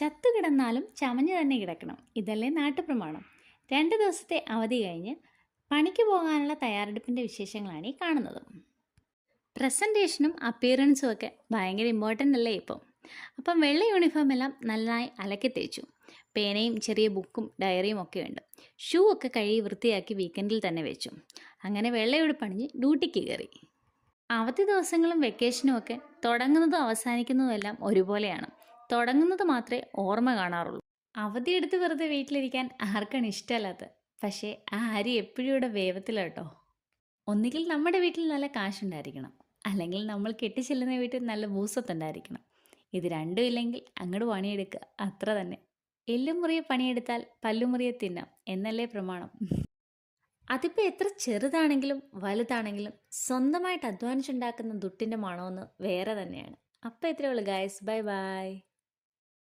ചത്തുകിടന്നാലും ചമഞ്ഞു തന്നെ കിടക്കണം. ഇതല്ലേ നാട്ടുപ്രമാണം. 2 ദിവസത്തെ അവധി കഴിഞ്ഞ് പണിക്ക് പോകാനുള്ള തയ്യാറെടുപ്പിൻ്റെ വിശേഷങ്ങളാണ് ഈ കാണുന്നത്. പ്രസൻറ്റേഷനും അപ്പിയറൻസും ഒക്കെ ഭയങ്കര ഇമ്പോർട്ടൻ്റ് അല്ലേ ഇപ്പം. അപ്പം വെള്ള യൂണിഫോം എല്ലാം നന്നായി അലക്കി തേച്ചു. പേനയും ചെറിയ ബുക്കും ഡയറിയും ഒക്കെ ഉണ്ട്. ഷൂ ഒക്കെ കഴുകി വൃത്തിയാക്കി വീക്കെൻഡിൽ തന്നെ വെച്ചു. അങ്ങനെ വെള്ളയുടുപ്പണിഞ്ഞ് ഡ്യൂട്ടിക്ക് കയറി. അവധി ദിവസങ്ങളും വെക്കേഷനും ഒക്കെ തുടങ്ങുന്നതും അവസാനിക്കുന്നതും എല്ലാം ഒരുപോലെയാണ്. തുടങ്ങുന്നത് മാത്രമേ ഓർമ്മ കാണാറുള്ളൂ. അവധിയെടുത്ത് വെറുതെ വീട്ടിലിരിക്കാൻ ആർക്കാണ് ഇഷ്ടമല്ലാത്തത്? പക്ഷേ ആ അരി എപ്പോഴും ഇവിടെ വേവത്തിലാട്ടോ. ഒന്നുകിൽ നമ്മുടെ വീട്ടിൽ നല്ല കാശുണ്ടായിരിക്കണം, അല്ലെങ്കിൽ നമ്മൾ കെട്ടിച്ചെല്ലുന്ന വീട്ടിൽ നല്ല ഭൂസ്വത്തുണ്ടായിരിക്കണം. ഇത് രണ്ടും ഇല്ലെങ്കിൽ അങ്ങോട്ട് പണിയെടുക്കുക, അത്ര തന്നെ. എല്ലും മുറിയെ പണിയെടുത്താൽ പല്ലുമുറിയെ തിന്നാം എന്നല്ലേ പ്രമാണം. അതിപ്പോൾ എത്ര ചെറുതാണെങ്കിലും വലുതാണെങ്കിലും സ്വന്തമായിട്ട് അധ്വാനിച്ചുണ്ടാക്കുന്ന ദുട്ടിൻ്റെ മണമെന്ന് വേറെ തന്നെയാണ്. അപ്പോൾ ഇത്രയേ ഉള്ളൂ ഗായ്സ്. Bye bye.